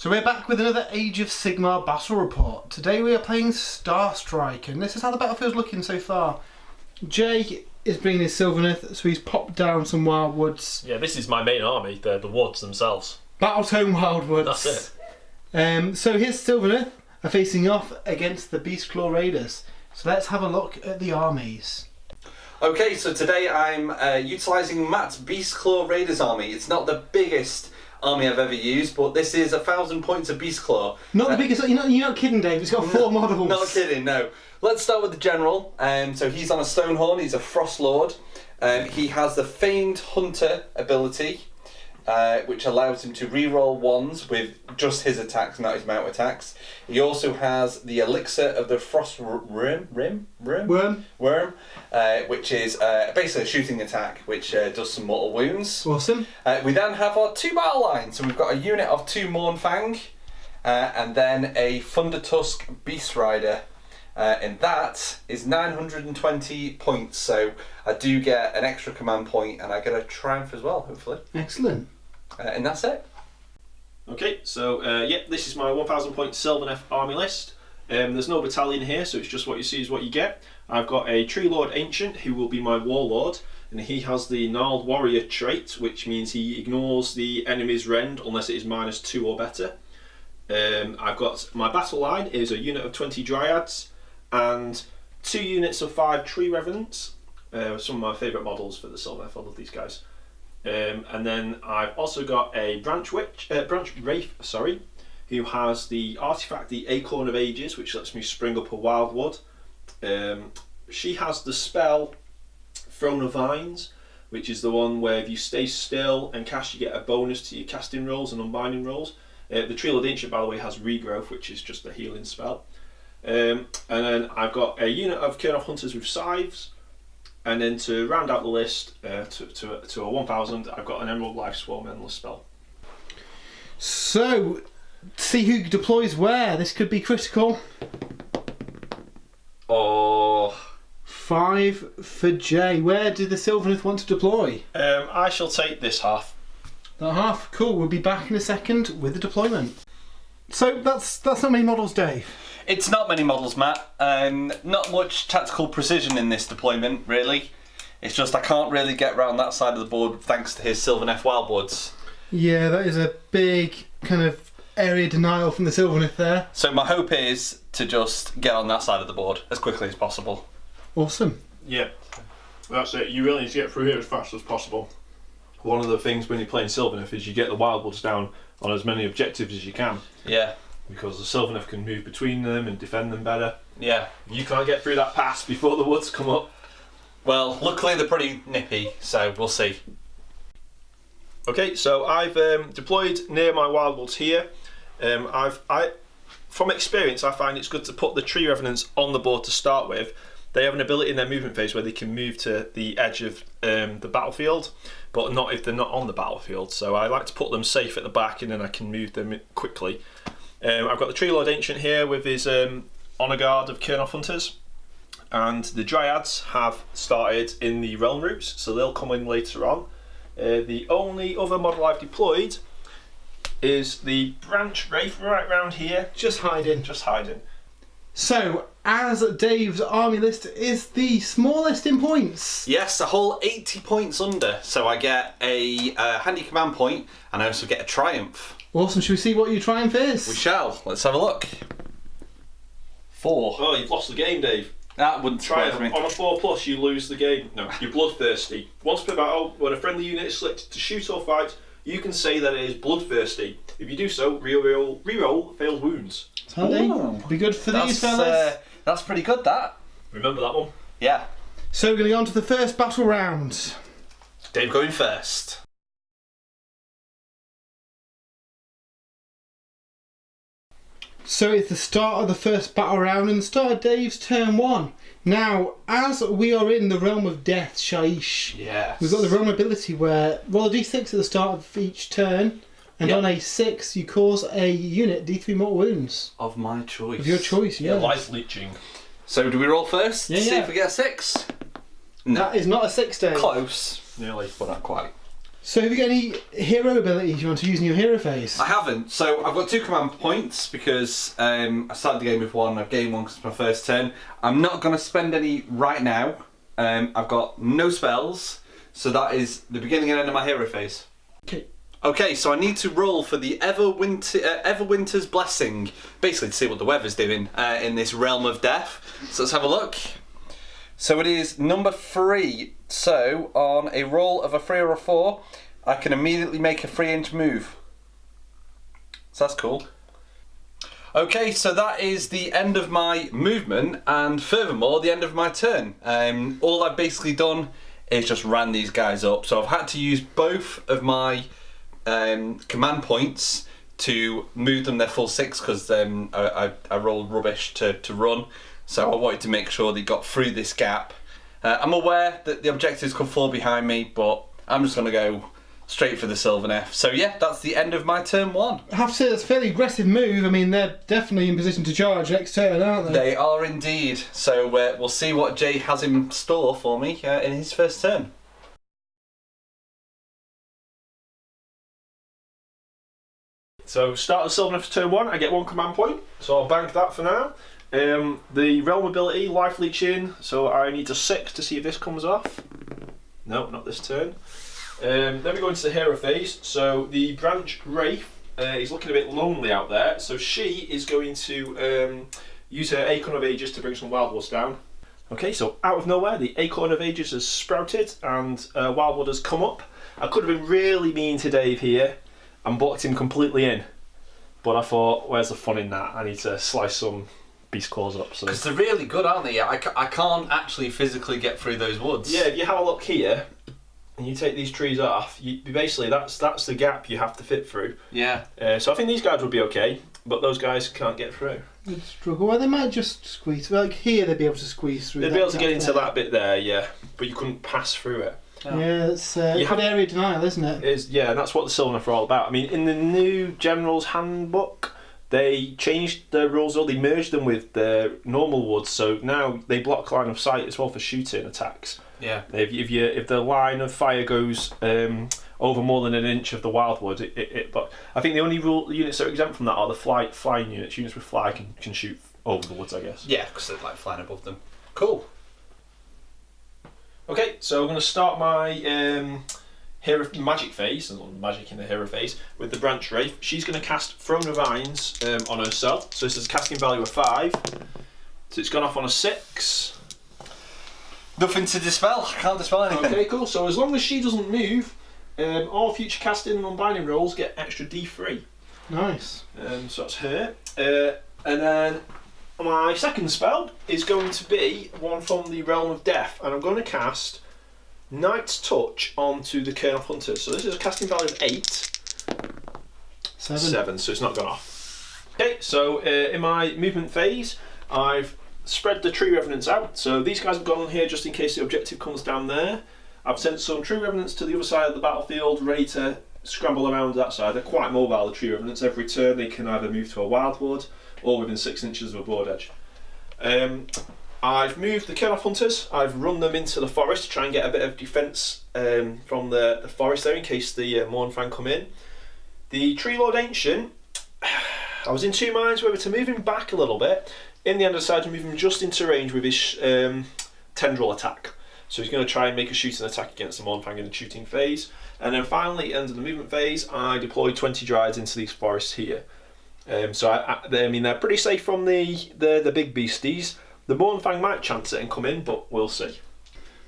So we're back with another Age of Sigmar battle report. Today we are playing Starstrike, and this is how the battlefield's looking so far. Jay is bringing his Sylvaneth, so he's popped down some wildwoods. Yeah, this is my main army, the woods themselves. Battletome wildwoods. That's it. So his Sylvaneth are facing off against the Beastclaw Raiders. So let's have a look at the armies. Okay, so today I'm utilising Matt's Beastclaw Raiders army. It's not the biggest army I've ever used, but this is 1,000 points of Beastclaw. Not the biggest, you're not kidding, Dave, it's got 4 models. Not kidding, no. Let's start with the general. So he's on a Stonehorn, he's a Frost Lord. He has the Famed Hunter ability, which allows him to reroll ones with just his attacks, not his mount attacks. He also has the Elixir of the Frost Worm, which is basically a shooting attack, which does some mortal wounds. Awesome. We then have our 2 battle lines. So we've got a unit of 2 Mournfang, and then a Thundertusk Beast Rider. And that is 920 points, so I do get an extra command point and I get a triumph as well, hopefully. Excellent. And that's it. Okay, so this is my 1,000 point Sylvaneth army list. There's no battalion here, so it's just what you see is what you get. I've got a Tree Lord Ancient who will be my Warlord, and he has the Gnarled Warrior trait, which means he ignores the enemy's rend unless it is -2 or better. I've got my battle line is a unit of 20 Dryads and 2 units of 5 Tree Revenants. Some of my favourite models for the Sylvaneth. I love these guys. And then I've also got a Branch Wraith, who has the artifact, the Acorn of Ages, which lets me spring up a wildwood. She has the spell Throne of Vines, which is the one where if you stay still and cast, you get a bonus to your casting rolls and unbinding rolls. The Tree Lord Ancient, by the way, has Regrowth, which is just a healing spell. And then I've got a unit of Kurnoth Hunters with Scythes. And then to round out the list to a 1,000, I've got an Emerald Life Swarm Endless spell. So, see who deploys where. This could be critical. Oh. 5 for Jay. Where did the Sylvaneth want to deploy? I shall take this half. That half. Cool. We'll be back in a second with the deployment. So that's not many models, Dave. It's not many models, Matt. Not much tactical precision in this deployment, really. It's just I can't really get around that side of the board thanks to his Sylvaneth Wildwoods. Yeah, that is a big kind of area denial from the Sylvaneth there. So my hope is to just get on that side of the board as quickly as possible. Awesome. Yeah, that's it. You really need to get through here as fast as possible. One of the things when you're playing Sylvaneth is you get the Wildwoods down on as many objectives as you can. Yeah. Because the Sylvaneth can move between them and defend them better. Yeah. You can't get through that pass before the woods come up. Well, luckily they're pretty nippy, so we'll see. Okay, so I've deployed near my Wildwoods here. From experience, I find it's good to put the Tree Revenants on the board to start with. They have an ability in their movement phase where they can move to the edge of the battlefield, but not if they're not on the battlefield. So I like to put them safe at the back and then I can move them quickly. I've got the Tree Lord Ancient here with his Honour Guard of Kurnoth Hunters, and the Dryads have started in the Realm Roots, so they'll come in later on. The only other model I've deployed is the Branch Wraith right round here. Just hiding. So, as Dave's army list is the smallest in points. Yes, a whole 80 points under, so I get a handy command point and I also get a triumph. Awesome, should we see what your triumph is? We shall. Let's have a look. 4. Oh, you've lost the game, Dave. That wouldn't surprise me. On a 4+, you lose the game. No, you're bloodthirsty. Once per battle, when a friendly unit is selected to shoot or fight, you can say that it is bloodthirsty. If you do so, reroll failed wounds. Handy. Be good for these fellas. That's pretty good, that. Remember that one? Yeah. So we're going to go on to the first battle round. Dave going first. So it's the start of the first battle round and the start of Dave's turn 1. Now, as we are in the realm of death, Shaish, yes, we've got the realm ability where roll a d6 at the start of each turn, and on a 6 you cause a unit d3 mortal wounds. Of my choice. Of your choice, yeah. Life leeching. So do we roll first? Yeah, See if we get a 6? No. That is not a 6, Dave. Close. Nearly. But not quite. So have you got any hero abilities you want to use in your hero phase? I haven't. So I've got 2 command points because I started the game with 1. I've gained 1 because it's my first turn. I'm not going to spend any right now. I've got no spells, so that is the beginning and end of my hero phase. Okay. Okay, so I need to roll for the Everwinter's Blessing, basically to see what the weather's doing in this realm of death. So let's have a look. So it is number 3. So on a roll of a 3 or a 4, I can immediately make a 3-inch move. So that's cool. Okay, so that is the end of my movement, and furthermore, the end of my turn. All I've basically done is just ran these guys up. So I've had to use both of my command points to move them their full 6 because I rolled rubbish to run. So I wanted to make sure they got through this gap. I'm aware that the objectives could fall behind me, but I'm just going to go straight for the Sylvaneth. So yeah, that's the end of my turn 1. I have to say that's a fairly aggressive move. I mean, they're definitely in position to charge next turn, aren't they? They are indeed. So we'll see what Jay has in store for me in his first turn. So start of Sylvaneth turn 1, I get 1 command point, so I'll bank that for now. The realm ability, life leeching, so I need a 6 to see if this comes off. No, not this turn. Then we go into the hero phase. So the branch Wraith is looking a bit lonely out there, so she is going to use her Acorn of Ages to bring some Wildwoods down. Okay, so out of nowhere, the Acorn of Ages has sprouted and Wildwood has come up. I could have been really mean to Dave here and blocked him completely in, but I thought, where's the fun in that? I need to slice some Beastclaws up. Because they're really good, aren't they? I can't actually physically get through those woods. Yeah, if you have a look here, and you take these trees off, basically that's the gap you have to fit through. Yeah. So I think these guys would be okay, but those guys can't get through. They'd struggle. Well, they might just squeeze. Like here, they'd be able to squeeze through. They'd be able to get into that bit there, yeah, but you couldn't pass through it. Yeah, it's a good area denial, isn't it? Yeah, and that's what the Sylvaneth are all about. I mean, in the new General's Handbook, they changed the rules, or they merged them with the normal woods, so now they block line of sight as well for shooting attacks. Yeah. If the line of fire goes over more than an inch of the wildwood, but I think the only units that are exempt from that are the flying units. Units with fly can shoot over the woods, I guess. Yeah, because they're like flying above them. Cool. Okay, so I'm going to start my hero magic phase, magic in the hero phase, with the branch Wraith. She's going to cast Throne of Vines on herself. So this is a casting value of 5. So it's gone off on a 6. Nothing to dispel. I can't dispel anything. Okay, cool. So as long as she doesn't move, all future casting and unbinding rolls get extra D3. Nice. So that's her. And then my second spell is going to be one from the Realm of Death, and I'm going to cast Knight's Touch onto the Cairn of Hunters. So this is a casting value of 8. 7, so it's not gone off. Okay, so in my movement phase, I've spread the Tree Revenants out. So these guys have gone on here just in case the objective comes down there. I've sent some Tree Revenants to the other side of the battlefield, ready to scramble around that side. They're quite mobile, the Tree Revenants. Every turn they can either move to a wildwood or within 6 inches of a board edge. I've moved the Cairn of Hunters. I've run them into the forest to try and get a bit of defence from the forest there in case the Mournfang come in. The Tree Lord Ancient, I was in 2 minds whether to move him back a little bit. In the end I decided to move him just into range with his tendril attack. So he's going to try and make a shooting attack against the Mournfang in the shooting phase. And then finally, at the end of the movement phase, I deployed 20 Dryades into these forests here. So I mean they're pretty safe from the big beasties. The Mournfang might chance it and come in, but we'll see.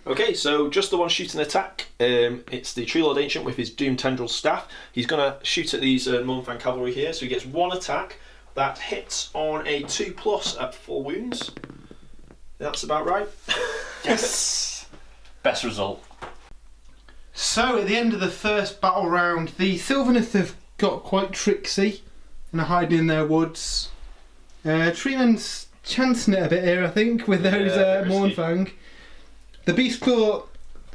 Okay, so just the one shooting attack. It's the Tree Lord Ancient with his Doom Tendril Staff. He's going to shoot at these Mournfang cavalry here, so he gets 1 attack. That hits on a 2+ at 4 wounds. That's about right. Yes! Best result. So at the end of the first battle round, the Sylvaneth have got quite tricksy and are hiding in their woods. Treeman's chancing it a bit here, I think, with those Mournfang. The Beastclaw,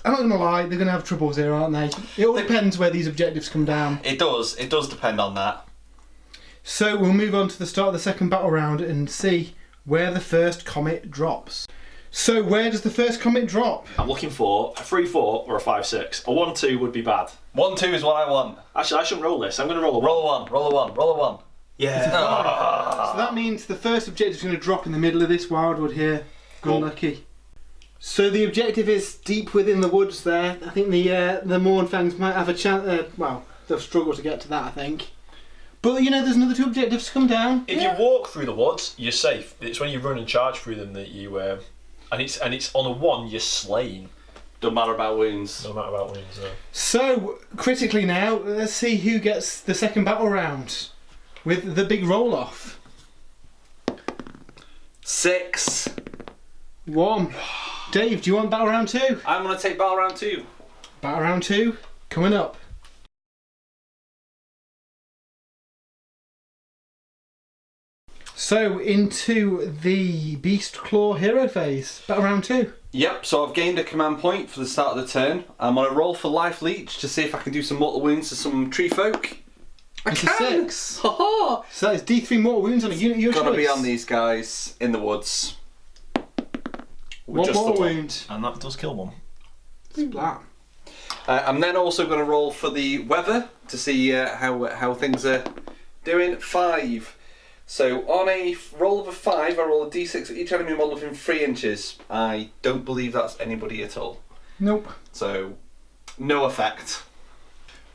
I'm not going to lie, they're going to have troubles here, aren't they? It all depends where these objectives come down. It does depend on that. So we'll move on to the start of the second battle round and see where the first comet drops. So where does the first comment drop? I'm looking for a 3-4 or a 5-6. A 1-2 would be bad. 1-2 is what I want. Actually, I shouldn't roll this. I'm going to roll a 1. Roll a 1, roll a 1, roll a 1. Yeah. So that means the first objective is going to drop in the middle of this wildwood here. Unlucky. So the objective is deep within the woods there. I think the Mournfangs might have a chance. Well, they'll struggle to get to that, I think. But you know, there's another 2 objectives to come down. If you walk through the woods, you're safe. It's when you run and charge through them that you and it's on a 1, you're slain. Don't matter about wounds. No matter about wounds. So critically now, let's see who gets the second battle round with the big roll off. 6. 1. Dave, do you want battle round 2? I'm going to take battle round 2. Battle round 2 coming up. So into the Beastclaw hero phase, battle round 2. Yep, so I've gained a command point for the start of the turn. I'm on a roll for life leech to see if I can do some mortal wounds to some tree folk. I It's can! a 6. Ha So that is D3 mortal wounds on a unit of your Gotta choice. be on these guys in the woods. One Just the mortal one. wound. And that does kill one. Splat. I'm then also going to roll for the weather to see how things are doing. 5. So on a roll of a 5, I roll a d6 at each enemy model within 3 inches. I don't believe that's anybody at all. Nope. So, no effect.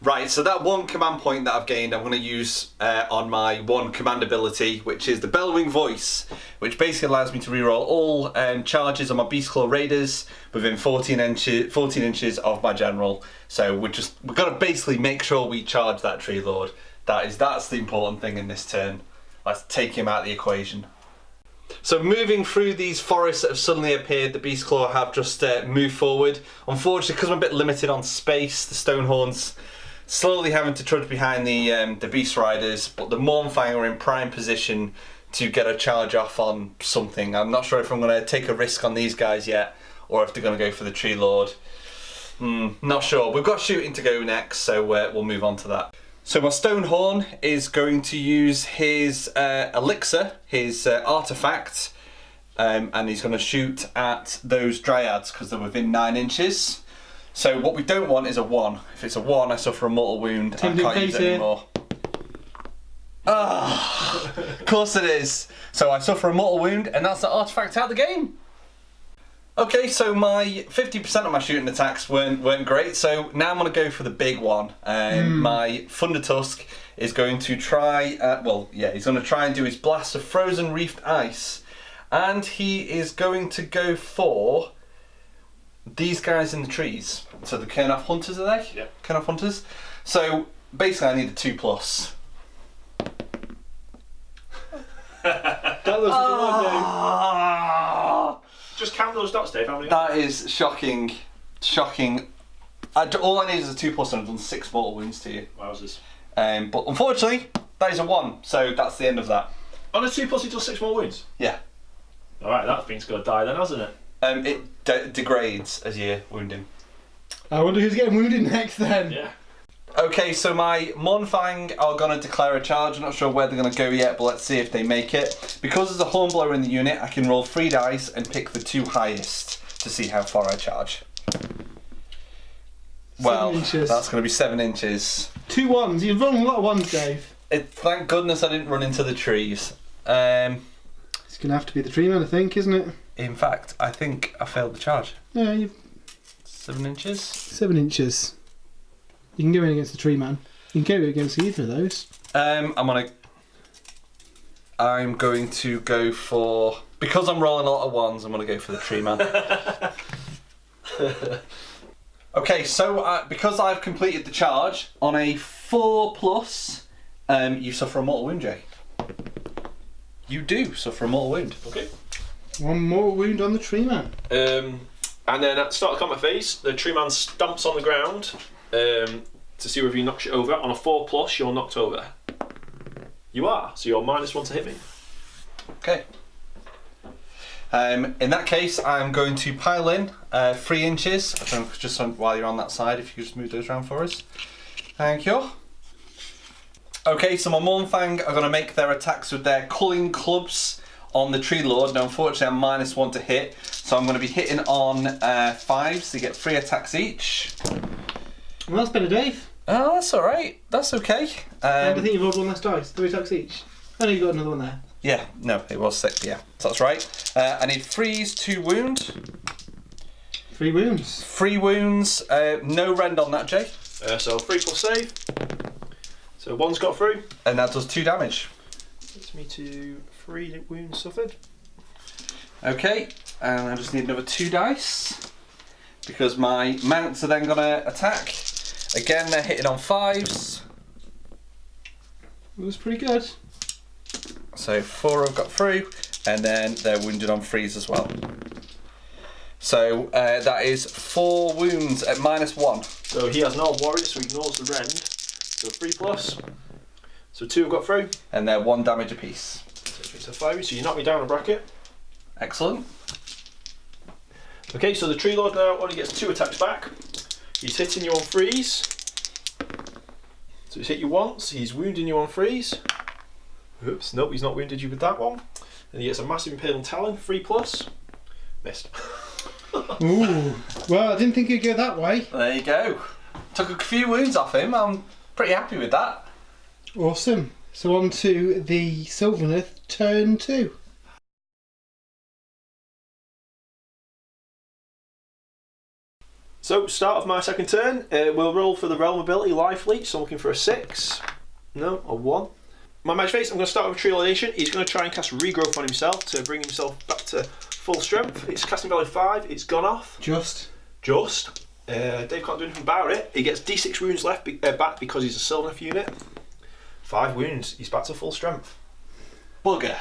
Right, so that 1 command point that I've gained, I'm going to use on my 1 command ability, which is the Bellowing Voice, which basically allows me to reroll all charges on my Beastclaw Raiders within 14 inches of my general. So we've got to basically make sure we charge that Tree Lord. That's the important thing in this turn. Let's take him out of the equation. So moving through these forests that have suddenly appeared, the Beastclaw have just moved forward. Unfortunately, because I'm a bit limited on space, the Stonehorns slowly having to trudge behind the Beast Riders, but the Mournfang are in prime position to get a charge off on something. I'm not sure if I'm going to take a risk on these guys yet, or if they're going to go for the Tree Lord. Not sure. We've got shooting to go next, so we'll move on to that. So my Stonehorn is going to use his elixir, his artifact, and he's going to shoot at those dryads because they're within 9 inches. So what we don't want is a 1. If it's a 1, I suffer a mortal wound. I can't use it anymore. Ah, of course it is. So I suffer a mortal wound, and that's the artifact out of the game. Okay, so my 50% of my shooting attacks weren't great, so now I'm going to go for the big one. My Thunder Tusk is going to try, he's going to try and do his blast of frozen reefed ice, and he is going to go for these guys in the trees. So the Kernoff Hunters, are they? Yeah. Kernoff Hunters. So basically I need a 2+. That was the one, Dave. Just count those dots, Dave. How many? That is shocking. Shocking. All I need is a 2+ and I've done 6 mortal wounds to you. Wowzers. But unfortunately, that is a 1, so that's the end of that. On a 2+, he does 6 more wounds? Yeah. Alright, that thing's going to die then, hasn't it? It degrades as you wound him. I wonder who's getting wounded next then. Yeah. Okay, so my Mournfang are going to declare a charge. I'm not sure where they're going to go yet, but let's see if they make it. Because there's a Hornblower in the unit, I can roll 3 dice and pick the 2 highest to see how far I charge. 7 inches. That's going to be 7 inches. 2 1s. You've run a lot of 1s, Dave. Thank goodness I didn't run into the trees. It's going to have to be the tree man, I think, isn't it? In fact, I think I failed the charge. Yeah, you've 7 inches? 7 inches. You can go in against the tree man. You can go against either of those. I'm going to go for, because I'm rolling a lot of 1s, I'm going to go for the tree man. Okay, so because I've completed the charge on a 4+, you suffer a mortal wound, Jay. You do suffer a mortal wound. Okay. 1 more wound on the tree man. And then at the start of combat phase, the tree man stamps on the ground to see whether he knocks you over. On a 4+, you're knocked over. You are, so you're -1 to hit me. Okay. In that case, I'm going to pile in 3 inches. I don't know, just while you're on that side, if you could just move those around for us. Thank you. Okay, so my Mournfang are going to make their attacks with their culling clubs on the Tree Lord. Now, unfortunately, I'm -1 to hit, So I'm going to be hitting on 5s to get 3 attacks each. Well, that's better, Dave. Oh, that's alright. That's okay. And I think you've rolled 1 less dice. 3 attacks each. I know you got another one there. Yeah, no, it was 6, yeah. So that's right. I need 3s, 2 wound. 3 wounds. 3 wounds. No rend on that, Jay. So 3 plus save. So 1's got through. And that does 2 damage. Gets me to 3 wounds suffered. Okay, and I just need another 2 dice. Because my mounts are then going to attack. Again, they're hitting on 5s. It was pretty good. So 4 have got through, and then they're wounded on 3s as well. So that is 4 wounds at -1. So he has no warrior, so he ignores the rend. So 3 plus. So 2 have got through. And they're 1 damage apiece. So 5, so you knock me down a bracket. Excellent. Okay, so the Tree Lord now only gets 2 attacks back. He's hitting you on 3s. So he's hit you once, he's wounding you on 3s. Oops, nope, he's not wounded you with that one. And he gets a massive impaling talon, 3 plus. Missed. Ooh. Well, I didn't think it'd go that way. There you go. Took a few wounds off him. I'm pretty happy with that. Awesome. So on to the Sylvaneth, turn 2. So, start of my second turn, we'll roll for the realm ability, Life Leech, so I'm looking for a 6. No, a 1. My magic phase, I'm going to start with a Tree Lord Ancient. He's going to try and cast Regrowth on himself to bring himself back to full strength. It's casting value 5, it's gone off. Just. Dave can't do anything about it. He gets D6 wounds left back because he's a Sylvaneth unit. 5 wounds, he's back to full strength. Bugger.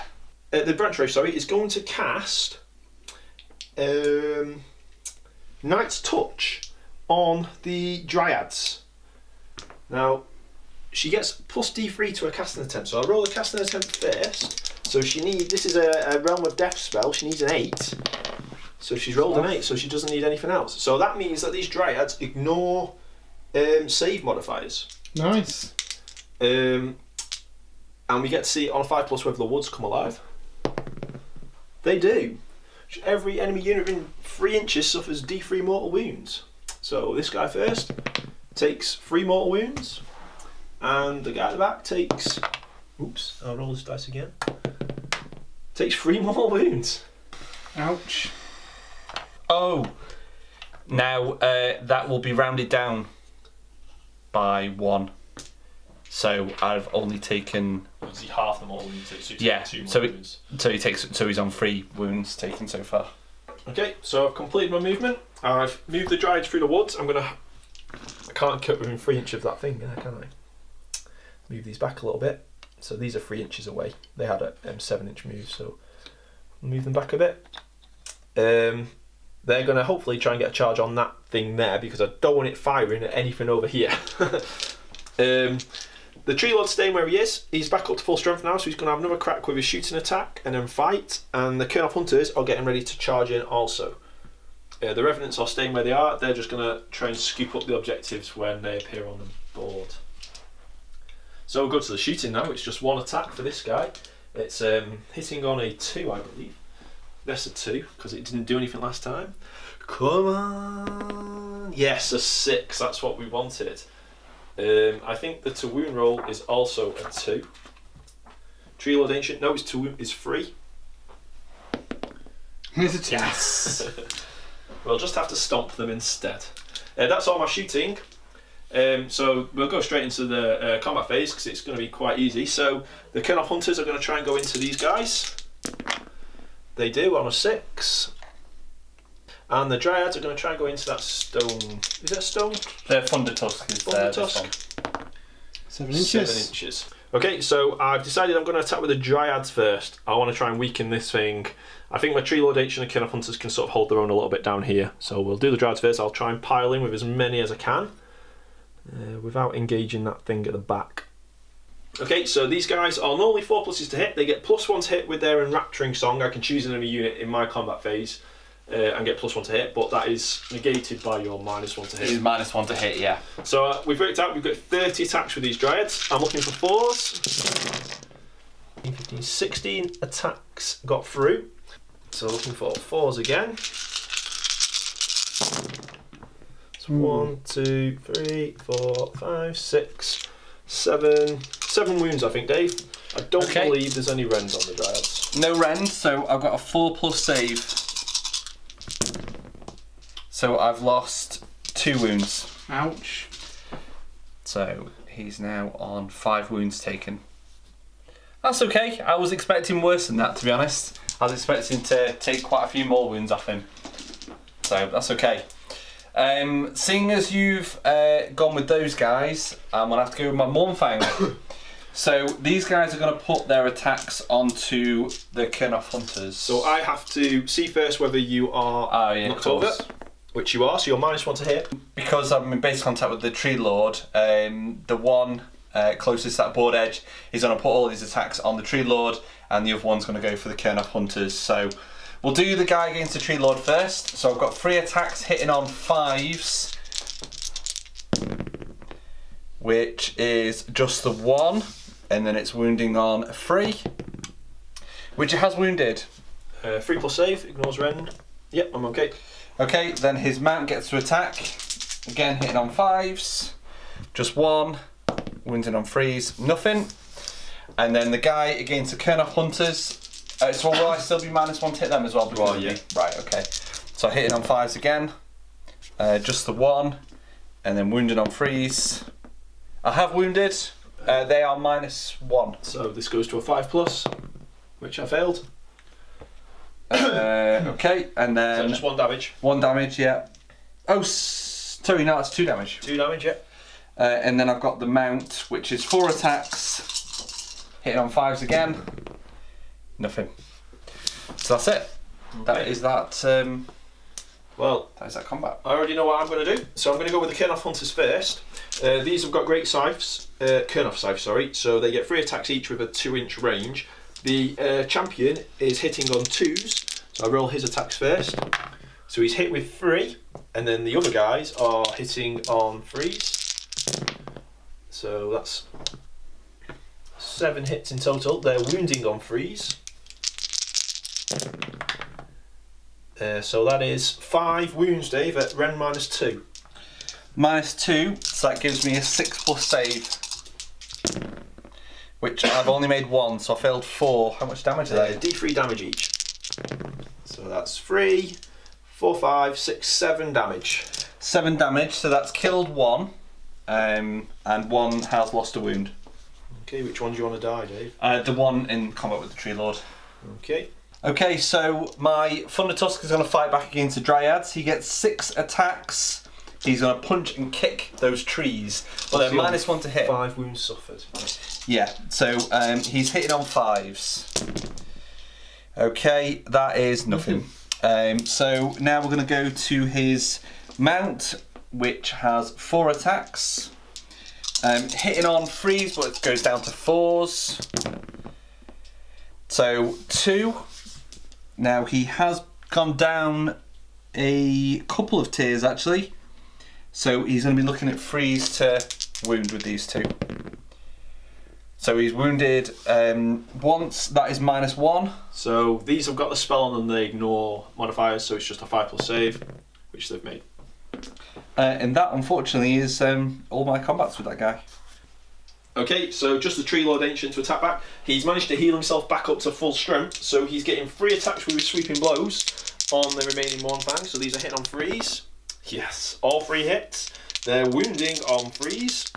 The branch race, sorry, is going to cast Knight's Touch on the Dryads. Now, she gets plus D3 to her casting attempt, so I'll roll the casting attempt first. So this is a Realm of Death spell, she needs an 8. So she's rolled an 8, so she doesn't need anything else. So that means that these Dryads ignore save modifiers. Nice. And we get to see on a 5+ whether the woods come alive. They do. Every enemy unit within 3 inches suffers D3 mortal wounds. So this guy first takes 3 mortal wounds, and the guy at the back takes. Oops, I'll roll this dice again. Takes 3 mortal wounds. Ouch. Oh. Now that will be rounded down by 1. So I've only taken. Obviously, half the mortal wounds. So Yeah. 2 So mortal wounds. so he's on 3 wounds taken so far. Okay, so I've completed my movement. I've moved the Dryads through the woods. I can't cut within 3 inches of that thing, can I? Move these back a little bit. So these are 3 inches away. They had a 7-inch move, so I'll move them back a bit. They're going to hopefully try and get a charge on that thing there because I don't want it firing at anything over here. The Tree Lord's staying where he is. He's back up to full strength now, so he's going to have another crack with his shooting attack and then fight. And the Kernoff Hunters are getting ready to charge in also. The Revenants are staying where they are. They're just going to try and scoop up the objectives when they appear on the board. So we'll go to the shooting now. It's just 1 attack for this guy. It's hitting on a 2, I believe. That's a 2 because it didn't do anything last time. Come on! Yes, a 6. That's what we wanted. I think the to wound roll is also a 2. Tree Lord Ancient, no, it's to wound is 3. Here's a 2. Yes. We'll just have to stomp them instead. That's all my shooting. So we'll go straight into the combat phase because it's going to be quite easy. So the Kernoff Hunters are going to try and go into these guys. They do on a 6. And the Dryads are going to try and go into that stone. Is it a stone? The Thunder Tusk is Thunder this Tusk. one. 7 inches. 7 inches. Okay, so I've decided I'm going to attack with the Dryads first. I want to try and weaken this thing. I think my Tree Lord Ancient and Kernoff Hunters can sort of hold their own a little bit down here. So we'll do the Dryads first. I'll try and pile in with as many as I can without engaging that thing at the back. Okay, so these guys are normally 4 pluses to hit. They get +1 to hit with their Enrapturing Song. I can choose an enemy unit in my combat phase and get +1 to hit, but that is negated by your -1 to hit. It is -1 to hit, yeah. So we've worked out we've got 30 attacks with these Dryads. I'm looking for 4s. 15, 16 attacks got through. So looking for 4s again. So 1, 2, 3, 4, 5, 6, 7. 7 wounds, I think, Dave. I don't believe there's any rends on the Dryads. No rend, so I've got a 4+ save. So I've lost 2 wounds. Ouch. So he's now on 5 wounds taken. That's okay. I was expecting worse than that, to be honest. I was expecting to take quite a few more wounds off him. So that's okay. Seeing as you've gone with those guys, I'm going to have to go with my Mournfang. So these guys are going to put their attacks onto the Kernoth Hunters. So I have to see first whether you are knocked over, which you are, so you're -1 to hit. Because I'm in base contact with the Tree Lord, the one closest to that board edge is going to put all these attacks on the Tree Lord, and the other one's going to go for the Kernoth Hunters. So we'll do the guy against the Tree Lord first. So I've got 3 attacks hitting on 5s, which is just the 1, and then it's wounding on 3, which it has wounded. 3+ save, ignores rend. Yep, I'm okay. Okay, then his mount gets to attack, again hitting on 5s, just 1, wounding on 3s, nothing. And then the guy against the Kernoth Hunters, so will I still be -1 to hit them as well? Well, yeah. Right, okay. So hitting on 5s again, just the 1, and then wounding on 3s. I have wounded, they are -1. So this goes to a 5+, which I failed. Okay, and then... So just 1 damage. 1 damage, yeah. Oh, sorry, no, that's 2 damage. 2 damage, yeah. And then I've got the mount, which is 4 attacks, hitting on 5s again, nothing. So that's it. Okay. That is that. Well, that is that combat. I already know what I'm going to do. So I'm going to go with the Kernoth Hunters first. These have got great scythes, Kernoth scythes, sorry. So they get 3 attacks each with a 2-inch range. The champion is hitting on 2s, so I roll his attacks first. So he's hit with 3, and then the other guys are hitting on 3s. So that's 7 hits in total. They're wounding on 3s. So that is 5 wounds, Dave, at Ren -2. -2, so that gives me a 6+ save, which I've only made 1, so I failed 4. How much damage are they? D3 damage each. So that's 3, 4, 5, 6, 7 damage. 7 damage, so that's killed 1, and 1 has lost a wound. Okay, which one do you want to die, Dave? The one in combat with the Tree Lord. Okay. Okay, so my Thundertusk is going to fight back against the Dryads. He gets 6 attacks. He's going to punch and kick those trees. Well, they're -1 to hit. 5 wounds suffered. Yeah, so he's hitting on 5s. Okay, that is nothing. So now we're going to go to his mount, which has 4 attacks. Hitting on 3s, but it goes down to 4s. So 2. Now he has gone down a couple of tiers actually. So he's going to be looking at 3s to wound with these 2. So he's wounded once, that is -1. So these have got the spell on them, they ignore modifiers, so it's just a 5+ save, which they've made. And that unfortunately is all my combats with that guy. Okay, so just the Tree Lord Ancient to attack back. He's managed to heal himself back up to full strength, so he's getting 3 attacks with his sweeping blows on the remaining Mournfang. So these are hitting on 3s. Yes, all 3 hits. They're wounding on 3s.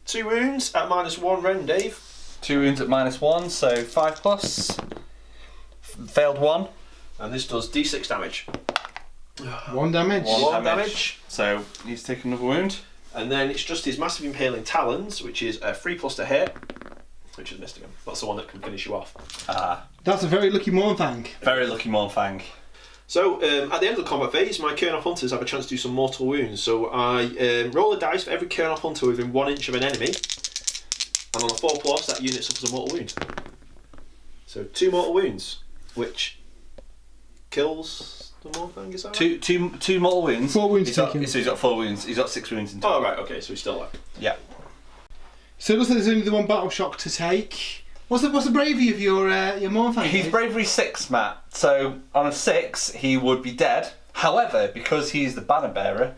2 wounds at -1 Ren, Dave. 2 wounds at -1, so 5+. Failed 1. And this does D6 damage. 1 damage. 1 damage. So he's taken another wound. And then it's just his massive impaling talons, which is a 3+ to hit, which has missed again. That's the one that can finish you off. That's a very lucky Mournfang. Very lucky Mournfang. So at the end of the combat phase, my Kernoth Hunters have a chance to do some mortal wounds. So I roll a dice for every Kernoth Hunter within 1 inch of an enemy, and on a 4+, that unit suffers a mortal wound. So 2 mortal wounds, which kills the Mournfang, is that right? Two mortal wounds. 4 wounds He's got, taken. so he's got 4 wounds. He's got 6 wounds in total. Oh right, okay, so he's still alive. Yeah. So it looks like there's only the 1 battle shock to take. What's the bravery of your Mornfang? He's bravery 6, Matt. So on a 6, he would be dead. However, because he's the banner bearer,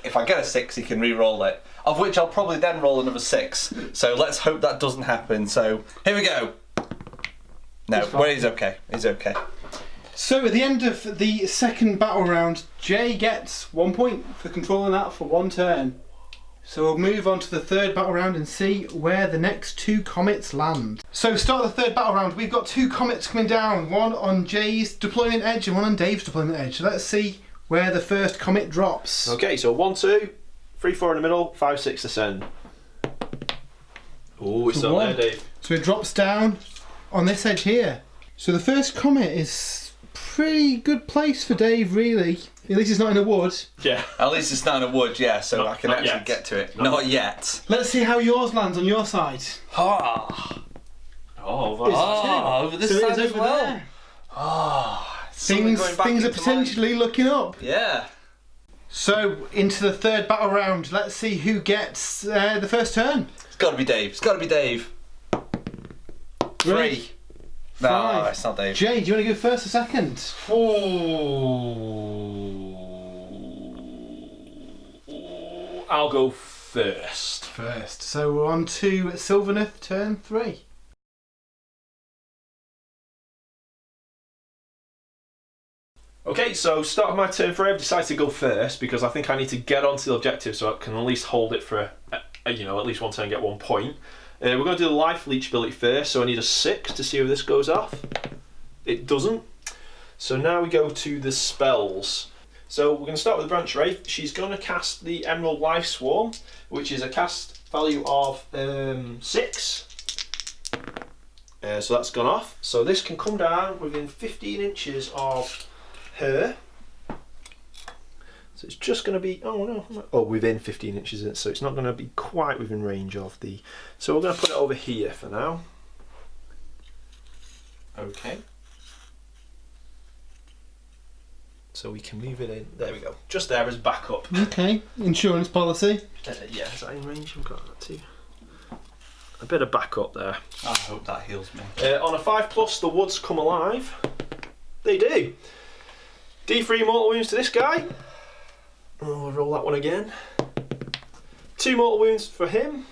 if I get a 6, he can re-roll it. Of which I'll probably then roll another 6. So let's hope that doesn't happen. So here we go. No, well, he's okay. He's okay. So at the end of the second battle round, Jay gets 1 point for controlling that for 1 turn. So we'll move on to the third battle round and see where the next 2 comets land. So start the third battle round. We've got 2 comets coming down, one on Jay's deployment edge and one on Dave's deployment edge. So let's see where the first comet drops. Okay, so 1, 2, 3, 4 in the middle, 5, 6 descend. Oh, it's on there, Dave. So it drops down on this edge here. So the first comet is pretty good place for Dave, really. At least it's not in a wood. Yeah. At least it's not in a wood, yeah, so I can not actually yet. get to it. Not yet. Let's see how yours lands on your side. Ah. Over this So it side is as over well. there. Ah. Things are potentially looking up. Yeah. So into the third battle round. Let's see who gets the first turn. It's got to be Dave. It's got to be Dave. 3. No, 5. it's not Dave. Jay, do you want to go first or second? I'll go first. First. So we're on to Sylvaneth, turn 3. Okay, so start of my turn 3, I've decided to go first because I think I need to get onto the objective so I can at least hold it for at least 1 turn and get 1 point. We're going to do the life leech ability first, so I need a 6 to see if this goes off. It doesn't. So now we go to the spells. So we're going to start with the Branch Wraith. She's going to cast the Emerald Life Swarm, which is a cast value of 6. So that's gone off. So this can come down within 15 inches of her. So it's just going to be, within 15 inches, so it's not going to be quite within range of the... So we're going to put it over here for now. Okay. So we can move it in, there we go, just there as backup. Okay, insurance policy. Yeah, is that in range? I've got that too. A bit of backup there. I hope that heals me. On a 5+, the woods come alive. They do. D3 mortal wounds to this guy. We'll roll that one again. 2 mortal wounds for him.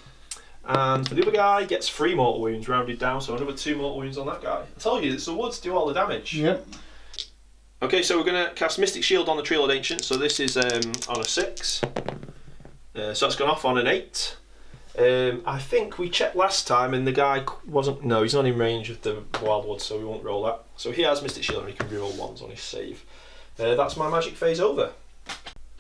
And for the other guy, gets 3 mortal wounds rounded down, so another 2 mortal wounds on that guy. I told you, it's the woods do all the damage. Yep. Okay, so we're going to cast Mystic Shield on the Tree Lord Ancient, so this is on a 6. So that's gone off on an 8. I think we checked last time and the guy wasn't... No, he's not in range of the Wildwood, so we won't roll that. So he has Mystic Shield and he can reroll 1s on his save. That's my magic phase over.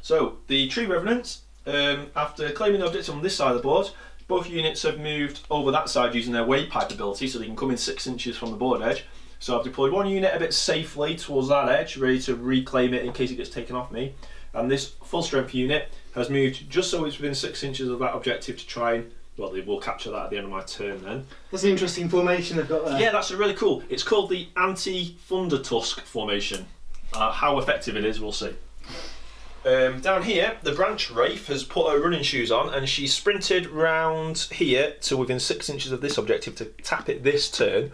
So, the Tree Revenants, after claiming the objective on this side of the board, both units have moved over that side using their Wave Pipe ability, so they can come in 6 inches from the board edge. So I've deployed one unit a bit safely towards that edge, ready to reclaim it in case it gets taken off me. And this full strength unit has moved just so it's within 6 inches of that objective to try and, well, they will capture that at the end of my turn then. That's an interesting formation they've got there. Yeah, that's really cool. It's called the Anti-Thunder Tusk formation. How effective it is, we'll see. Down here, the Branch Wraith has put her running shoes on and she's sprinted round here to within 6 inches of this objective to tap it this turn.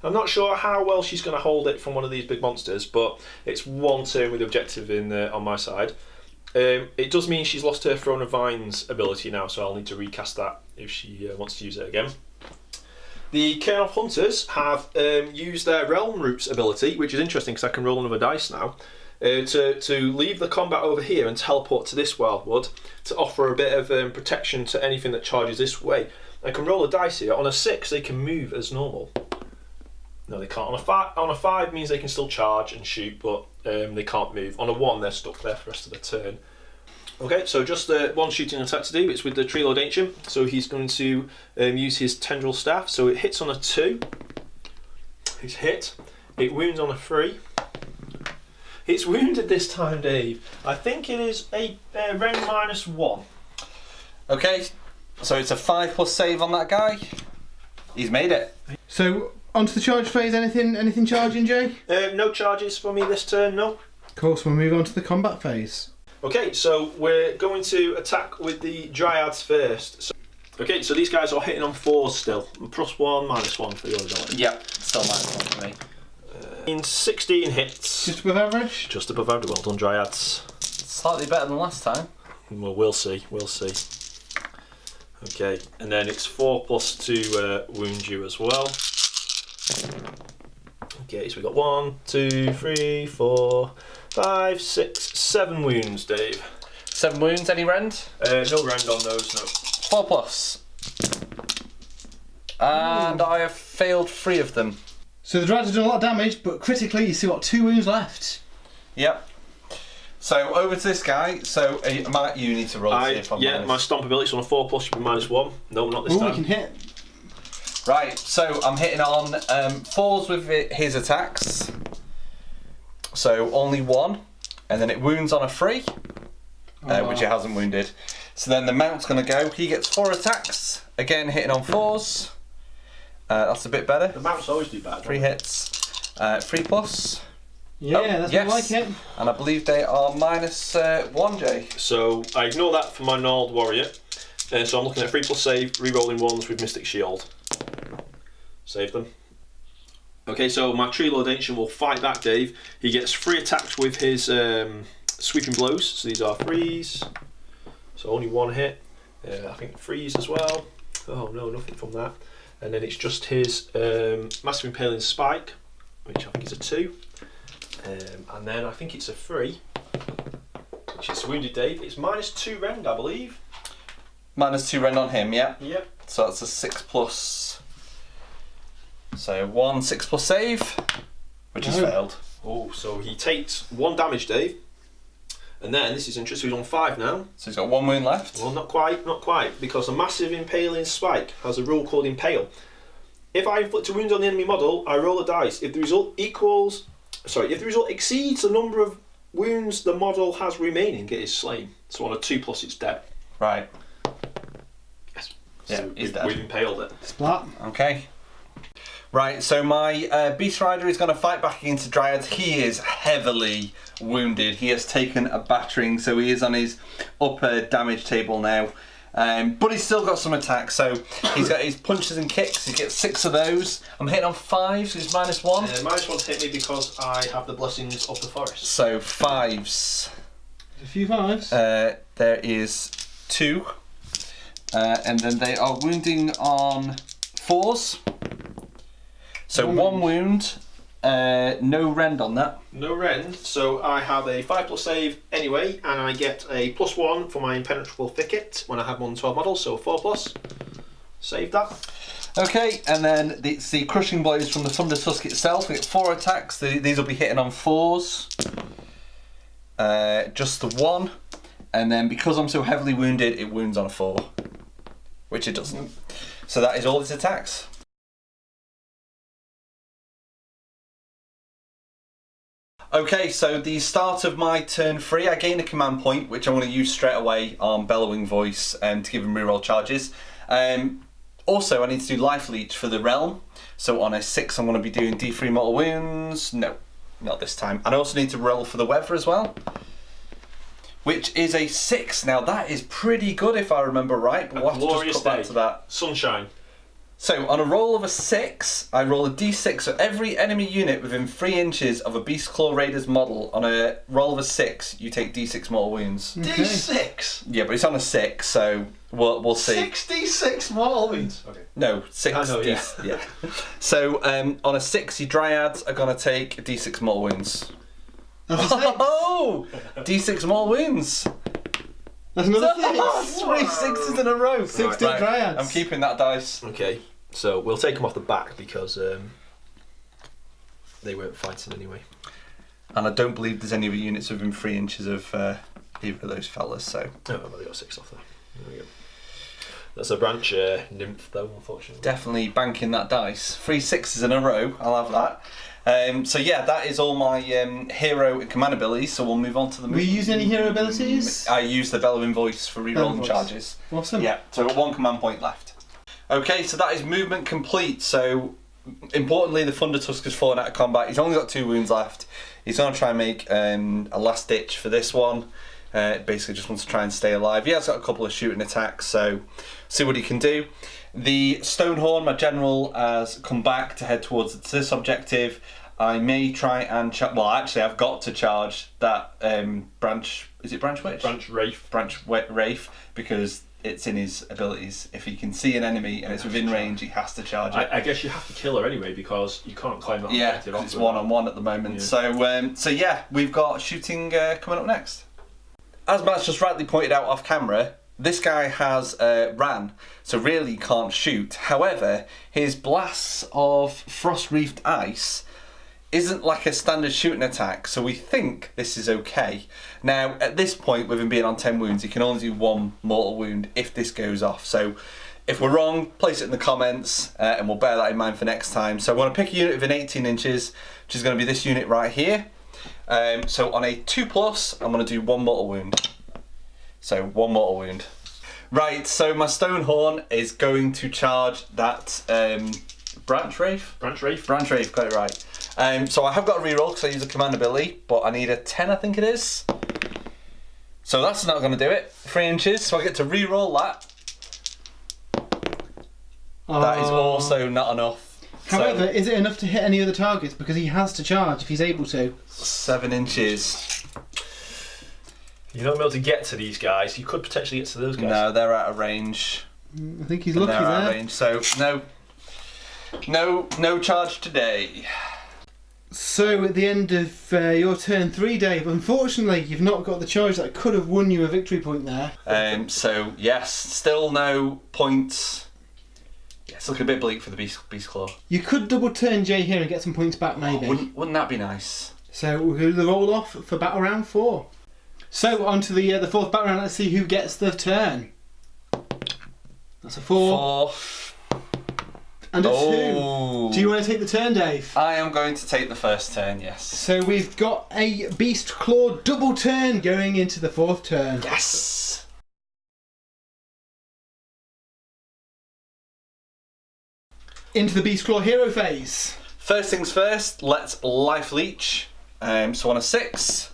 I'm not sure how well she's going to hold it from one of these big monsters, but it's 1 turn with the objective in on my side. It does mean she's lost her Throne of Vines ability now, so I'll need to recast that if she wants to use it again. The Cairn of Hunters have used their Realm Roots ability, which is interesting because I can roll another dice now, to leave the combat over here and teleport to this Wildwood to offer a bit of protection to anything that charges this way. I can roll a dice here. On a 6, they can move as normal. No, they can't. On a 5 means they can still charge and shoot, but they can't move. On a 1, they're stuck there for the rest of the turn. Okay, so just one shooting attack to do. It's with the Tree Lord Ancient. So he's going to use his Tendril Staff. So it hits on a 2. It's hit. It wounds on a 3. It's wounded this time, Dave. I think it is a range -1. Okay, so it's a 5+ save on that guy. He's made it. So onto the charge phase. Anything charging, Jay? No charges for me this turn, no. Of course, we'll move on to the combat phase. Okay, so we're going to attack with the Dryads first. So Okay, so these guys are hitting on 4s still. +1, -1 for your ability. Yep, still -1 for me. 16 hits. Just above average? Just above average. Well done, Dryads. Slightly better than last time. Well, we'll see. Okay, and then it's 4+ to wound you as well. Okay, so we got 1, 2, 3, 4, 5, 6, 7 wounds, Dave. 7 wounds, any rend? No rend on those, no. 4+. And I have failed 3 of them. So the Dryads have done a lot of damage, but critically you still got 2 wounds left. Yep. So over to this guy. So Matt, you need to roll to see if I'm minus. My stomp ability's on a 4+, should be -1. No, not this Oh, time. we can hit. Right, so I'm hitting on 4s with his attacks. So only 1. And then it wounds on a 3, which it hasn't wounded. So then the mount's going to go. He gets 4 attacks. Again, hitting on 4s. That's a bit better. The mounts always do bad. 3 hits. 3+. Yeah, Oh, that's yes. what I like it. And I believe they are -1, Jay. So I ignore that for my Gnarled Warrior. So I'm looking at 3+ save, re-rolling 1s with Mystic Shield. Save them. Okay, so my Tree Lord Ancient will fight back, Dave. He gets 3 attacks with his sweeping blows. So these are 3s. So only 1 hit. I think 3s as well. Oh no, nothing from that. And then it's just his Massive Impaling Spike, which I think is a 2. And then I think it's a 3, which is Wounded Dave. It's -2 rend, I believe. -2 rend on him, yeah. Yep. So that's a 6+. So 1 6+ save, which has failed. Oh, so he takes 1 damage, Dave. And then, this is interesting, he's on 5 now. So he's got 1 wound left. Well, not quite, because a Massive Impaling Spike has a rule called Impale. If I inflict a wound on the enemy model, I roll a dice. If the result exceeds the number of wounds the model has remaining, it is slain. So on a 2+, it's dead. Right. Yes. Yeah, So he's dead. we've impaled it. Splat. Okay. Right, so my Beast Rider is going to fight back against the Dryads. He is heavily wounded. He has taken a battering, so he is on his upper damage table now. But he's still got some attacks, so he's got his punches and kicks. He gets 6 of those. I'm hitting on 5, so he's -1. -1 to hit me because I have the blessings of the forest. So 5s. A few 5s. There is 2. And then they are wounding on 4s. So 1 wound, no rend on that. No rend, so I have a 5+ save anyway, and I get a +1 for my Impenetrable Thicket when I have more than 12 models, so 4+. Save that. Okay, and then it's the crushing blows from the Thunder Tusk itself. We get 4 attacks. These will be hitting on 4s. Just the 1. And then because I'm so heavily wounded, it wounds on a 4. Which it doesn't. So that is all its attacks. Okay, so the start of my turn 3, I gain a command point, which I'm going to use straight away on Bellowing Voice to give him reroll charges. Also, I need to do Life Leech for the Realm. So on a 6, I'm going to be doing D3 mortal wounds. No, not this time. And I also need to roll for the Weather as well, which is a 6. Now that is pretty good if I remember right, but we'll have to just cut back to that. Sunshine. So on a roll of a 6, I roll a d6. So every enemy unit within 3 inches of a Beastclaw Raiders model, on a roll of a 6, you take d6 mortal wounds. Okay. D6? Yeah, but it's on a 6, so we'll see. 6d6 mortal wounds. Okay. No, 6. I know, yeah. Yeah. So on a 6, your Dryads are going to take d6 mortal wounds. That's a 6. Oh! d6 mortal wounds. That's another 6. 3 6s in a row. 6 to Dryads. I'm keeping that dice. Okay, so we'll take them off the back because they weren't fighting anyway. And I don't believe there's any other units within 3 inches of either of those fellas, so... Oh, well, they got 6 off there. There we go. That's a branch nymph, though, unfortunately. Definitely banking that dice. 3 6s in a row, I'll have that. So yeah, that is all my hero and command abilities, so we'll move on to the... Were you using any hero abilities? I used the Bellowing Voice for rerolling charges. Awesome. Yeah, so I've got 1 command point left. Okay, so that is movement complete, so importantly the Thunder Tusk has fallen out of combat. He's only got 2 wounds left. He's going to try and make a last ditch for this one. Basically just wants to try and stay alive. He has got a couple of shooting attacks, so see what he can do. The Stonehorn, my general, has come back to head towards this objective. I may try and well, actually, I've got to charge that branch. Is it branch witch? Branch wraith. Branch wraith, because it's in his abilities. If he can see an enemy and it's within range, he has to charge it. I guess you have to kill her anyway because you can't climb that objective. Yeah, it's 1-on-1 at the moment. Yeah. So yeah, we've got shooting coming up next. As Matt's just rightly pointed out off camera, this guy has ran, so really he can't shoot. However, his blasts of frost-wreathed ice isn't like a standard shooting attack, so we think this is okay. Now, at this point, with him being on 10 wounds, he can only do 1 mortal wound if this goes off. So if we're wrong, place it in the comments, and we'll bear that in mind for next time. So I want to pick a unit within 18 inches, which is going to be this unit right here. So on a 2+, I'm going to do 1 mortal wound. So 1 mortal wound. Right, so my Stonehorn is going to charge that branch wraith? Branch wraith. Branch wraith, got it right. So I have got a reroll because I use a command ability, but I need a 10, I think it is. So that's not going to do it. 3 inches, so I get to reroll that. That is also not enough. However, is it enough to hit any other targets? Because he has to charge if he's able to. 7 inches. You're not able to get to these guys. You could potentially get to those guys. No, they're out of range. I think he's lucky they're out of there. range, so no charge today. So at the end of your turn 3, Dave, unfortunately you've not got the charge that could have won you a victory point there. So yes, still no points. Yeah, it's looking a bit bleak for the Beastclaw. You could double turn Jay here and get some points back maybe. Wouldn't that be nice? So we'll do the roll off for battle round 4. So on to the 4th battle round. Let's see who gets the turn. That's a 4. 4. And a 2. Oh. Do you want to take the turn, Dave? I am going to take the first turn, yes. So we've got a Beastclaw double turn going into the 4th turn. Yes! Into the Beastclaw hero phase. First things first, let's life leech. So on a 6,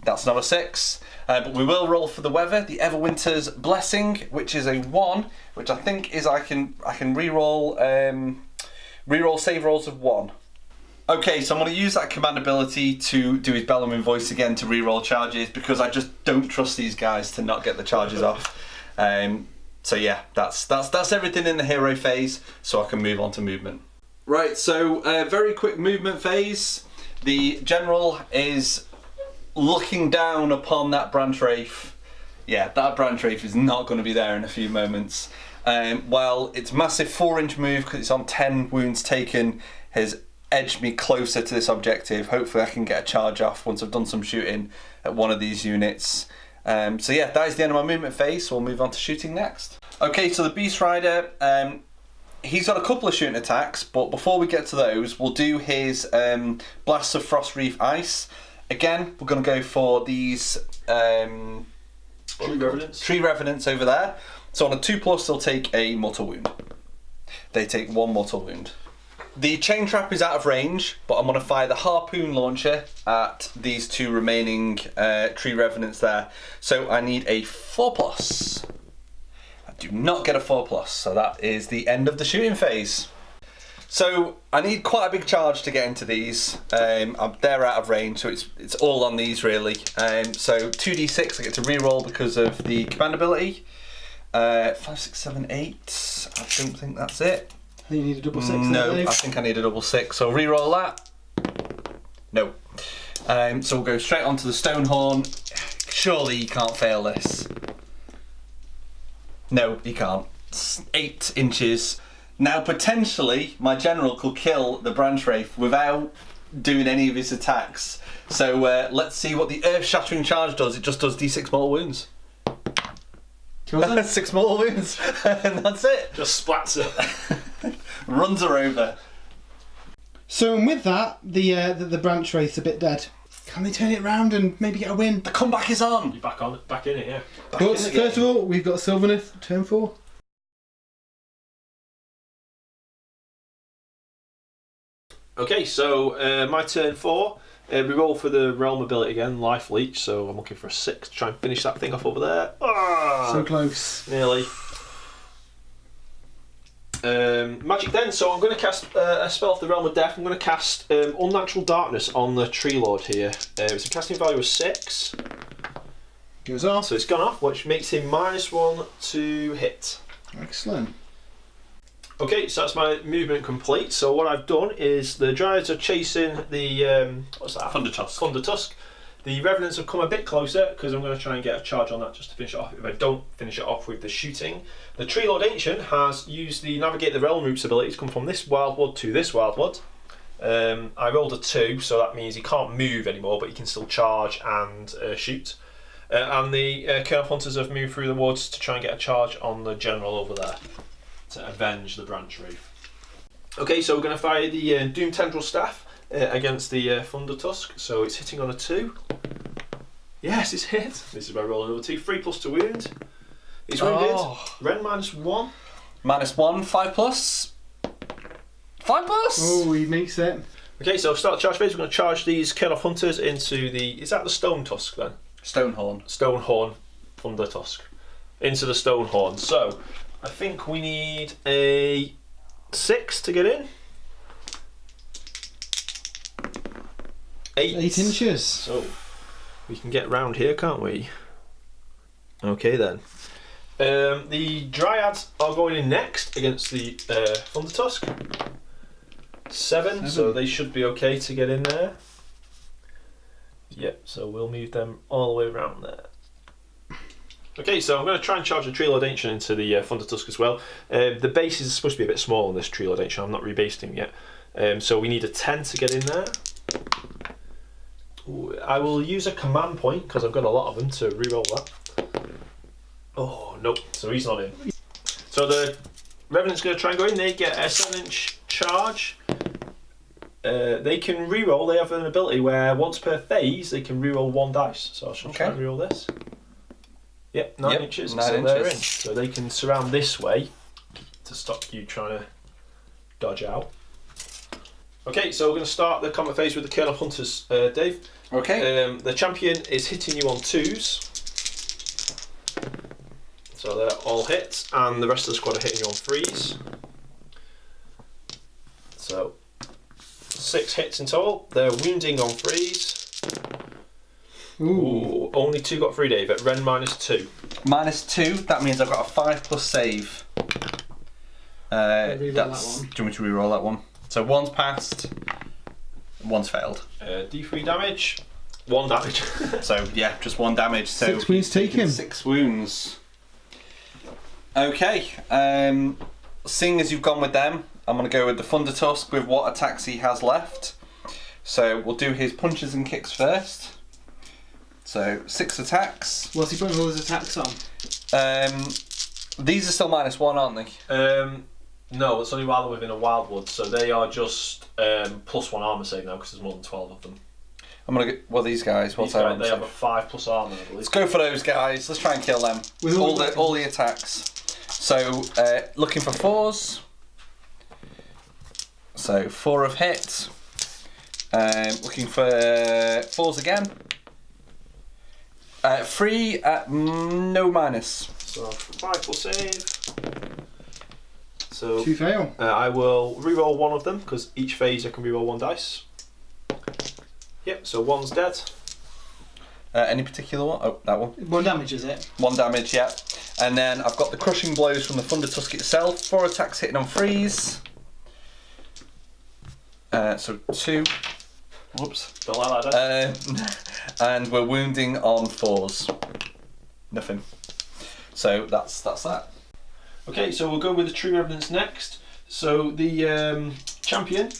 that's not a 6. But we will roll for the weather, the Everwinter's Blessing, which is a 1, which I think is I can re-roll save rolls of 1. Okay, so I'm going to use that command ability to do his bellowing voice again to re-roll charges because I just don't trust these guys to not get the charges off. So yeah, that's everything in the hero phase, so I can move on to movement. Right, so very quick movement phase. The general is looking down upon that branch wraith. Yeah, that branch wraith is not going to be there in a few moments. While its massive 4-inch move, because it's on 10 wounds taken, has edged me closer to this objective. Hopefully I can get a charge off once I've done some shooting at one of these units. So yeah, that is the end of my movement phase, so we'll move on to shooting next. Okay, so the Beast Rider, he's got a couple of shooting attacks, but before we get to those, we'll do his Blasts of Frost-wreathed Ice. Again, we're going to go for these Tree Revenants over there. So on a 2+, they'll take a mortal wound. They take 1 mortal wound. The Chain Trap is out of range, but I'm going to fire the Harpoon Launcher at these 2 remaining Tree Revenants there. So I need a 4+. I do not get a 4+, so that is the end of the shooting phase. So I need quite a big charge to get into these. They're out of range, so it's all on these really. So 2d6 I get to reroll because of the command ability. 5, 6, 7, 8. I don't think that's it. I think you need a double 6. No, I think I need a double 6. So reroll that. No. So we'll go straight onto the Stonehorn. Surely you can't fail this. No, you can't. It's 8 inches. Now potentially my general could kill the branch wraith without doing any of his attacks. So let's see what the earth shattering charge does. It just does d6 mortal wounds. 6 mortal wounds, and that's it. Just splats it. Runs her over. So and with that, the branch wraith's a bit dead. Can they turn it round and maybe get a win? The comeback is on. You're back in it, yeah. But first of all, we've got Sylvaneth, turn 4. Okay, so my turn 4. We roll for the realm ability again, life leech, so I'm looking for a 6 to try and finish that thing off over there. So close. Nearly. Magic then, so I'm going to cast a spell off the Realm of Death. I'm going to cast Unnatural Darkness on the Tree Lord here. It's a casting value of 6. Goes off. So it's gone off, which makes him -1 to hit. Excellent. Okay, so that's my movement complete. So what I've done is the Dryads are chasing the what's that? Thunder Tusk. The Revenants have come a bit closer because I'm going to try and get a charge on that just to finish it off. If I don't finish it off with the shooting, the Tree Lord Ancient has used the Navigate the Realm routes ability to come from this wildwood to this wildwood. I rolled a 2, so that means he can't move anymore, but he can still charge and shoot. And the Kerf Hunters have moved through the woods to try and get a charge on the General over there to avenge the Branch Wraith. Okay, so we're going to fire the Doom Tendril Staff against the Thunder Tusk. So it's hitting on a 2. Yes, it's hit. This is by rolling another 2. 3 plus to wound. He's wounded. Ren -1. -1, 5 plus. 5 plus! Oh, he makes it. Okay, so start the charge phase. We're going to charge these Kerf Hunters into the... Is that the Stone Tusk then? Stonehorn. Stonehorn Thunder Tusk. Into the Stonehorn. So I think we need a 6 to get in. 8. 8 inches. So we can get round here, can't we? Okay then. The Dryads are going in next against the Thunder Tusk. 7, so they should be okay to get in there. Yep, so we'll move them all the way around there. Okay, so I'm going to try and charge the Tree Lord Ancient into the Thunder Tusk as well. The base is supposed to be a bit small on this Tree Lord Ancient. I'm not rebased him yet. So we need a 10 to get in there. Ooh, I will use a command point because I've got a lot of them to reroll that. Oh, nope, so he's not in. So the Revenant's going to try and go in. They get a 7-inch charge. They can reroll. They have an ability where once per phase they can reroll 1 dice. So I shall try and reroll this. Yep, 9 inches. 9 so inches. they're in. So they can surround this way to stop you trying to dodge out. Okay, so we're going to start the combat phase with the Kerf Hunters, Dave. Okay. The champion is hitting you on 2s. So they're all hit, and the rest of the squad are hitting you on 3s. So 6 hits in total. They're wounding on 3s. Ooh, only 2 got through, Dave, at Ren -2. -2, that means I've got a 5 plus save. Reroll that one. Do you want me to reroll that one? So 1's passed, 1's failed. D3 damage, 1 damage. So yeah, just 1 damage. So 6 wounds taken. 6 wounds. Okay, seeing as you've gone with them, I'm going to go with the Thunder Tusk with what attacks he has left. So we'll do his punches and kicks first. So 6 attacks. What's he putting all his attacks on? These are still -1, aren't they? No, it's only while they're within a wildwood, so they are just +1 armor save now because there's more than 12 of them. I'm going to get, well, these guys, what's These their guys, they armor have a save? 5 plus armor, I believe. Let's go for those guys. Let's try and kill them. With all the attacks. So looking for 4s. So 4 have hit. Looking for 4s again. 3 at no minus. So 5 plus save. So 2 fail. I will reroll 1 of them because each phase I can reroll 1 dice. Yep, so 1's dead. Any particular one? Oh, that one. 1 damage, is it? 1 damage, yeah. And then I've got the crushing blows from the Thunder Tusk itself. 4 attacks hitting on 3s. So 2. Whoops. Don't like that. And we're wounding on 4s. Nothing. So that's that. Okay, so we'll go with the Tree Revenants next. So the champion,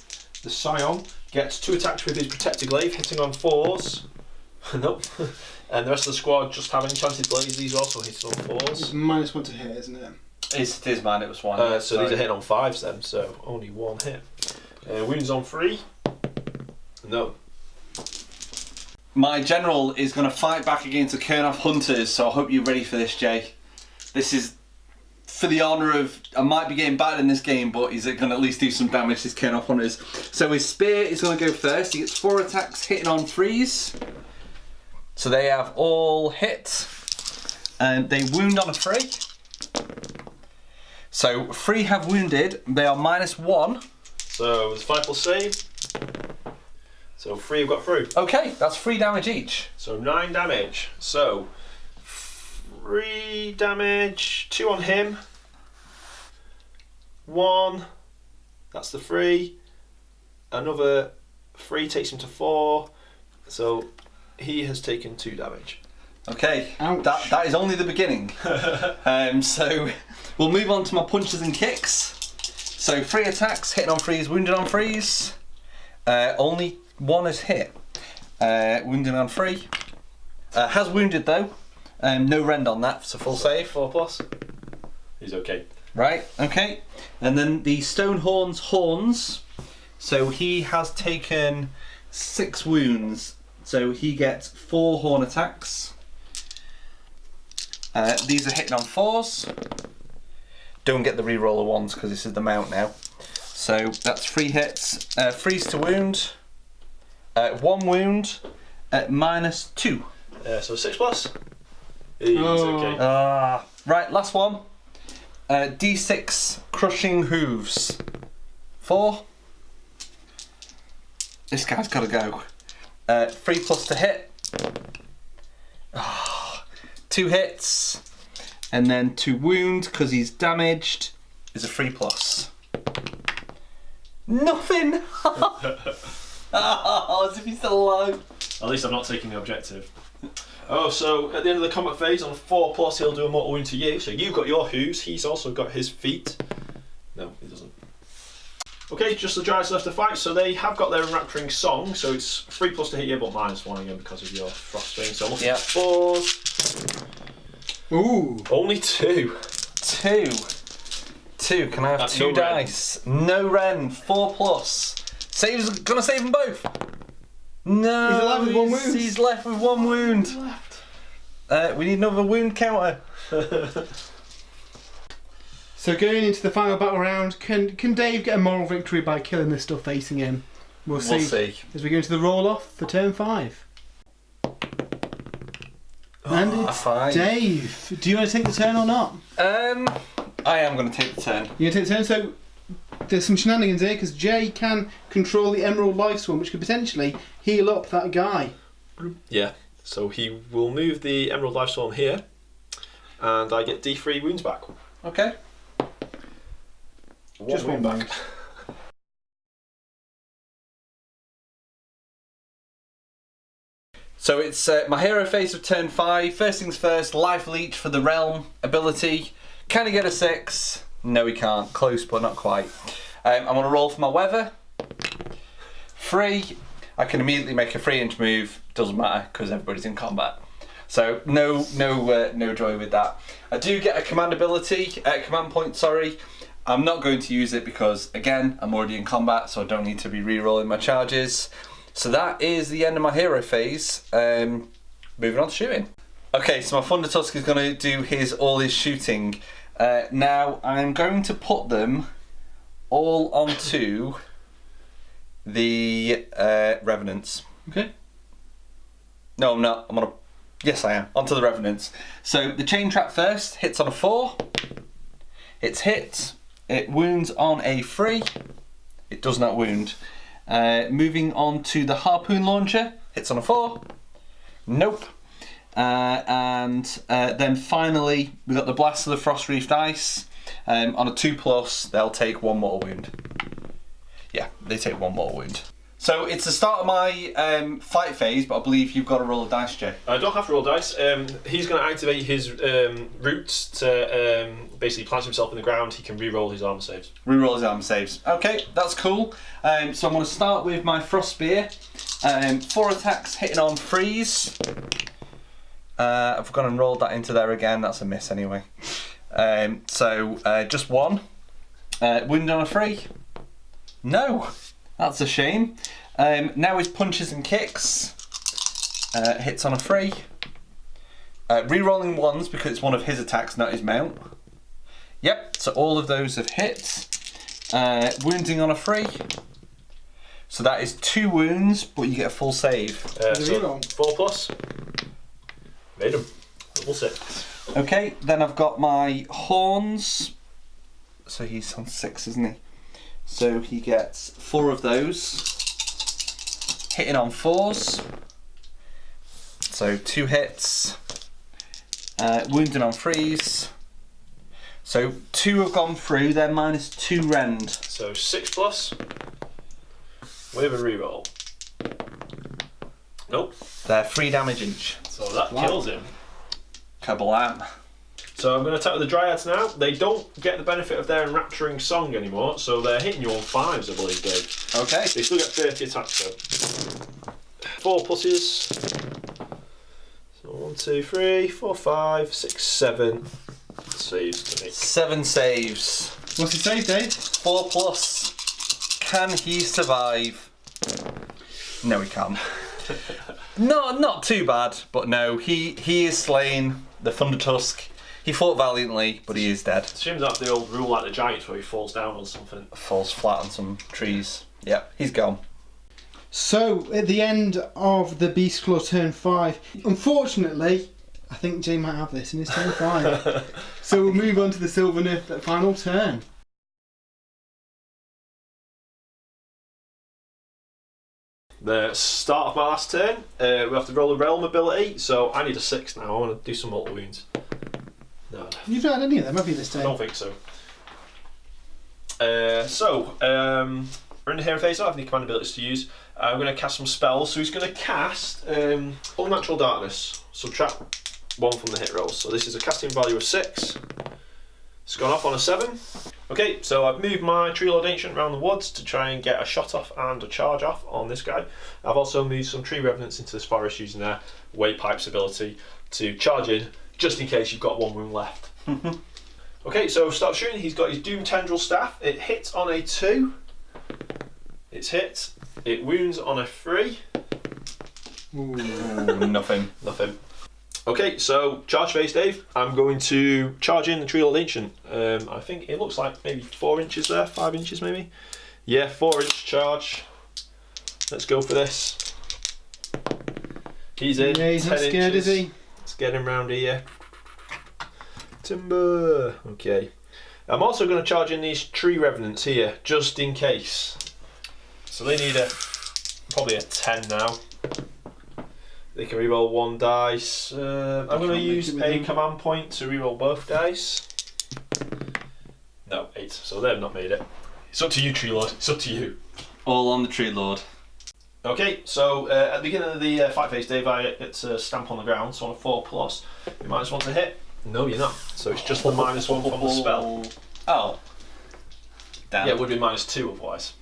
the Scion, gets 2 attacks with his Protected Glaive, hitting on 4s. Nope. And the rest of the squad just have Enchanted Blades. These are also hitting on 4s. It's -1 to hit, isn't it? It is, man. It was 1. So these are hitting on 5s then, so only 1 hit. Wounds on 3. No. My general is going to fight back against the Kerf Hunters, so I hope you're ready for this, Jay. This is for the honour of, I might be getting bad in this game, but he's going to at least do some damage, his Cairn off on us. So his spear is going to go first. He gets 4 attacks hitting on 3s. So they have all hit. And they wound on a 3. So 3 have wounded. They are -1. So it's 5 plus save. So 3 have got through. Okay, that's 3 damage each. So 9 damage. So 3 damage, 2 on him. 1. That's the 3. Another 3 takes him to 4. So he has taken 2 damage. Okay, Ouch. that is only the beginning. So we'll move on to my punches and kicks. So 3 attacks, hitting on 3s, wounded on 3s. Only 1 is hit. Wounded on 3. Has wounded though. No rend on that, so full save. 4 plus. He's okay. Right, okay. And then the Stonehorn's horns. So he has taken 6 wounds. So he gets 4 horn attacks. These are hitting on 4s. Don't get the reroll of 1s because this is the mount now. So that's 3 hits. 3s to wound. 1 wound at -2. So 6 plus. He's okay. Right, last one. D6 crushing hooves. 4. This guy's got to go. 3 plus to hit. 2 hits. And then to wound, because he's damaged, is a 3 plus. Nothing! As if he's still alive. At least I'm not taking the objective. Oh, so at the end of the combat phase, on 4 plus, he'll do a mortal wound to you. So you've got your hooves, he's also got his feet. No, he doesn't. Okay, just the giants left to fight. So they have got their enrapturing song. So it's 3 plus to hit you, but -1 again because of your frost thing. So I'm looking at 4s. Ooh. Only 2. 2. Can I have That's 2 no rend. dice? No rend. 4 plus. Saves. Gonna save them both. No. He's left with 1 wound. He's left with 1 wound. We need another wound counter. So going into the final battle round, can Dave get a moral victory by killing this stuff facing him? We'll see. As we go into the roll off for turn 5. And it's 5. Dave. Do you want to take the turn or not? I am going to take the turn. You're going to take the turn. So there's some shenanigans here because Jay can control the Emerald Life Swarm, which could potentially heal up that guy. Yeah. So he will move the Emerald Life Swarm here, and I get D3 wounds back. Okay. Just one wound back. So it's my hero phase of turn 5. First things first, life leech for the realm ability. Can he get a 6? No, he can't. Close, but not quite. I'm going to roll for my weather. 3. I can immediately make a 3-inch move. Doesn't matter because everybody's in combat. So no joy with that. I do get a command ability, command point. Sorry. I'm not going to use it because again I'm already in combat, so I don't need to be re-rolling my charges. So that is the end of my hero phase. Moving on to shooting. Okay, so my Thunder Tusk is going to do all his shooting. Now I'm going to put them all onto the Revenants. Okay. No, I'm not. Yes, I am. Onto the Revenants. So the chain trap first hits on a 4. It's hit. It wounds on a 3. It does not wound. Moving on to the harpoon launcher, hits on a 4. Nope. And then finally we've got the blast of the frost reefed ice. On a 2 plus, they'll take 1 mortal wound. Yeah, they take 1 mortal wound. So it's the start of my fight phase, but I believe you've got to roll a dice, Jay. I don't have to roll dice. He's going to activate his roots to basically plant himself in the ground. He can re-roll his armor saves. Reroll his armor saves. Okay, that's cool. So I'm going to start with my frost spear. 4 attacks hitting on 3s. I've gone and rolled that into there again. That's a miss anyway. So just 1. Wound on a 3. No, that's a shame. Now his punches and kicks. Hits on a 3. Re-rolling 1s because it's one of his attacks, not his mount. Yep, so all of those have hit. Wounding on a 3. So that is 2 wounds, but you get a full save. So 4+. Made him. Double 6. Okay, then I've got my horns. So he's on 6, isn't he? So he gets 4 of those. Hitting on 4s. So 2 hits. Wounding on 3s. So 2 have gone through, they're -2 rend. So 6+. With a reroll. Nope. They're 3 damage each. So that kills him. Kablam. So I'm going to attack with the Dryads now. They don't get the benefit of their enrapturing song anymore, so they're hitting you on 5s, I believe, Dave. Okay. They still get 30 attacks though. 4 pluses. So 1, 2, 3, 4, 5, 6, 7 saves to make. 7 saves. What's his save, Dave? 4+. Can he survive? No, he can't. No, not too bad, but no, he is slain. The Thunder Tusk. He fought valiantly, but he is dead. It's a shame that the old rule like the Giants where he falls down on something. Falls flat on some trees. Yep, he's gone. So, at the end of the Beastclaw turn 5, unfortunately, I think Jay might have this in his turn 5. So we'll move on to the Sylvaneth final turn. The start of my last turn, we have to roll a realm ability, so I need a 6 now. I want to do some mortal wounds. No, You've not had any of them, have you, this I turn? don't think so. We're in the hero phase, I don't have any command abilities to use. I'm going to cast some spells, so he's going to cast Unnatural Darkness, subtract 1 from the hit rolls. So this is a casting value of 6. It's gone off on a 7. Okay, so I've moved my Tree Lord Ancient around the woods to try and get a shot off and a charge off on this guy. I've also moved some Tree Revenants into this forest using their Waypipe's ability to charge in, just in case you've got 1 wound left. Okay, so start shooting. He's got his Doom Tendril Staff. It hits on a 2. It's hit. It wounds on a 3. Ooh, nothing. Nothing. Okay, so charge phase, Dave. I'm going to charge in the Tree Lord Ancient. I think it looks like maybe 4 inches there, 5 inches maybe. Yeah, 4-inch charge. Let's go for this. He's in. Yeah, he's not 10 scared, inches. is he? Let's get him round here. Timber. Okay. I'm also going to charge in these Tree Revenants here, just in case. So they need probably a 10 now. They can reroll 1 dice. I'm going to use a command point to reroll both dice. No, 8. So they've not made it. It's up to you, Tree Lord. It's up to you. All on the Tree Lord. Okay, so at the beginning of the fight phase, Dave, I get to stamp on the ground. So on a 4+, you -1 to hit. No, you're not. So it's just the -1 from the spell. Oh. Damn. Yeah, it would be -2 otherwise.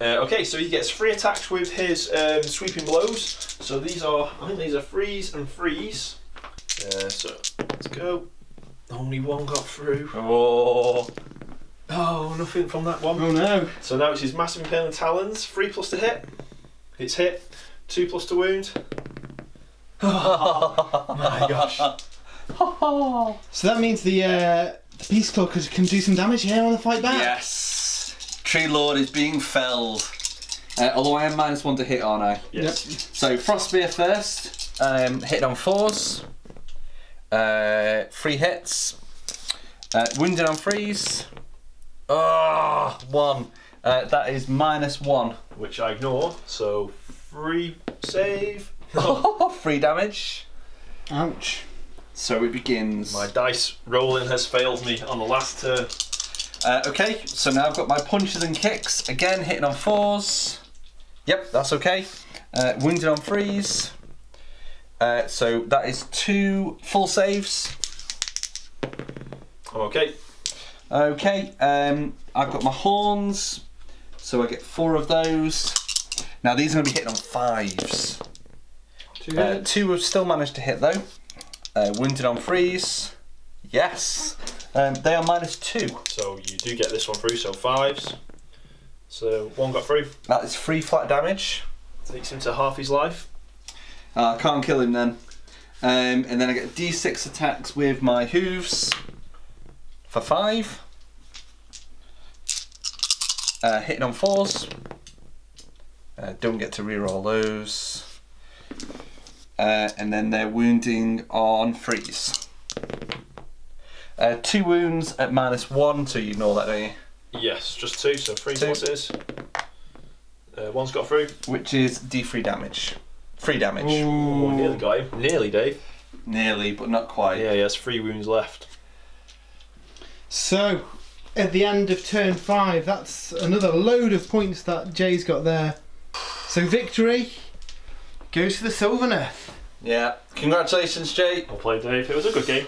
Okay, so he gets 3 attacks with his sweeping blows. So these are, I think these are 3s and 3s. So let's go. Only 1 got through. Oh. Oh, nothing from that one. Oh no. So now it's his massive impaling talons. 3+ to hit. It's hit. 2+ to wound. Oh my gosh. So that means the Beastclaw can do some damage here on the fight back. Yes. Tree Lord is being felled. Although I am -1 to hit, aren't I? Yes. Yep. So Frost Spear first. Hit on 4s. 3 hits. Wounded on 3s. Oh, 1. That is -1. Which I ignore. So 3 save. 3 damage. Ouch. So it begins. My dice rolling has failed me on the last turn. Okay, so now I've got my punches and kicks. Again, hitting on 4s. Yep, that's okay. Wounded on 3s. So that is 2 full saves. I'm okay. Okay, I've got my horns. So I get 4 of those. Now these are going to be hitting on 5s. 2 have still managed to hit though. Wounded on 3s. Yes. They are -2. So you do get this one through, so 5s. So 1 got through. That is 3 flat damage. Takes him to half his life. I can't kill him then. And then I get D6 attacks with my hooves. for 5. Hitting on 4s. Don't get to reroll those. And then they're wounding on 3s. 2 wounds at -1, so you ignore that, don't you? Yes, just 2, so 3 2. pluses. One's got through. Which is D3 damage. 3 damage. Ooh, nearly got him. Nearly, Dave. Nearly, but not quite. Yeah, he has 3 wounds left. So, at the end of turn 5, that's another load of points that Jay's got there. So victory goes to the Sylvaneth. Yeah. Congratulations, Jay. Well played, Dave. It was a good game.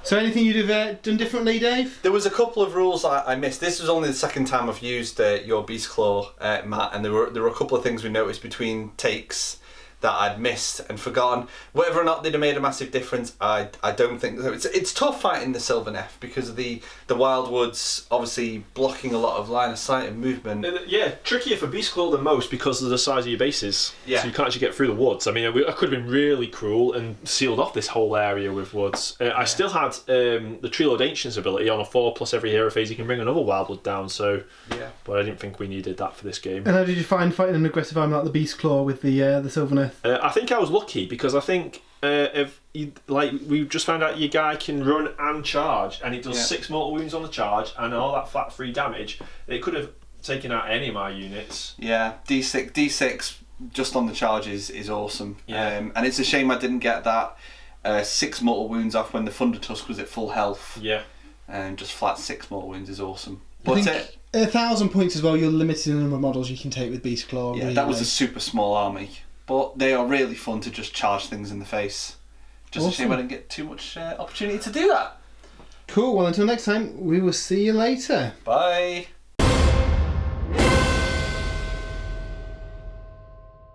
So anything you'd have done differently, Dave? There was a couple of rules I missed. This was only the second time I've used your Beastclaw, Matt, and there were a couple of things we noticed between takes that I'd missed and forgotten. Whether or not they'd have made a massive difference, I don't think so. It's tough fighting the Sylvaneth because of the Wildwoods obviously blocking a lot of line of sight and movement. Yeah, trickier for Beastclaw than most because of the size of your bases. Yeah. So you can't actually get through the woods. I mean, I could have been really cruel and sealed off this whole area with woods. I still had the Tree Lord Ancient's ability on a 4+ every hero phase. You can bring another Wildwood down. So, yeah. But I didn't think we needed that for this game. And how did you find fighting an aggressive army like the Beastclaw with the Sylvaneth? I think I was lucky because I think if you, like we just found out your guy can run and charge, and it does 6 mortal wounds on the charge and all that flat 3 damage. It could have taken out any of my units. Yeah, D6 just on the charges is awesome. Yeah. And it's a shame I didn't get that 6 mortal wounds off when the Thunder Tusk was at full health. Yeah. And just flat 6 mortal wounds is awesome. I But think 1,000 points as well, you're limited in the number of models you can take with Beastclaw. yeah, really. that was a super small army. But they are really fun to just charge things in the face. Just Awesome. a shame I didn't get too much opportunity to do that. Cool, well until next time, we will see you later. Bye.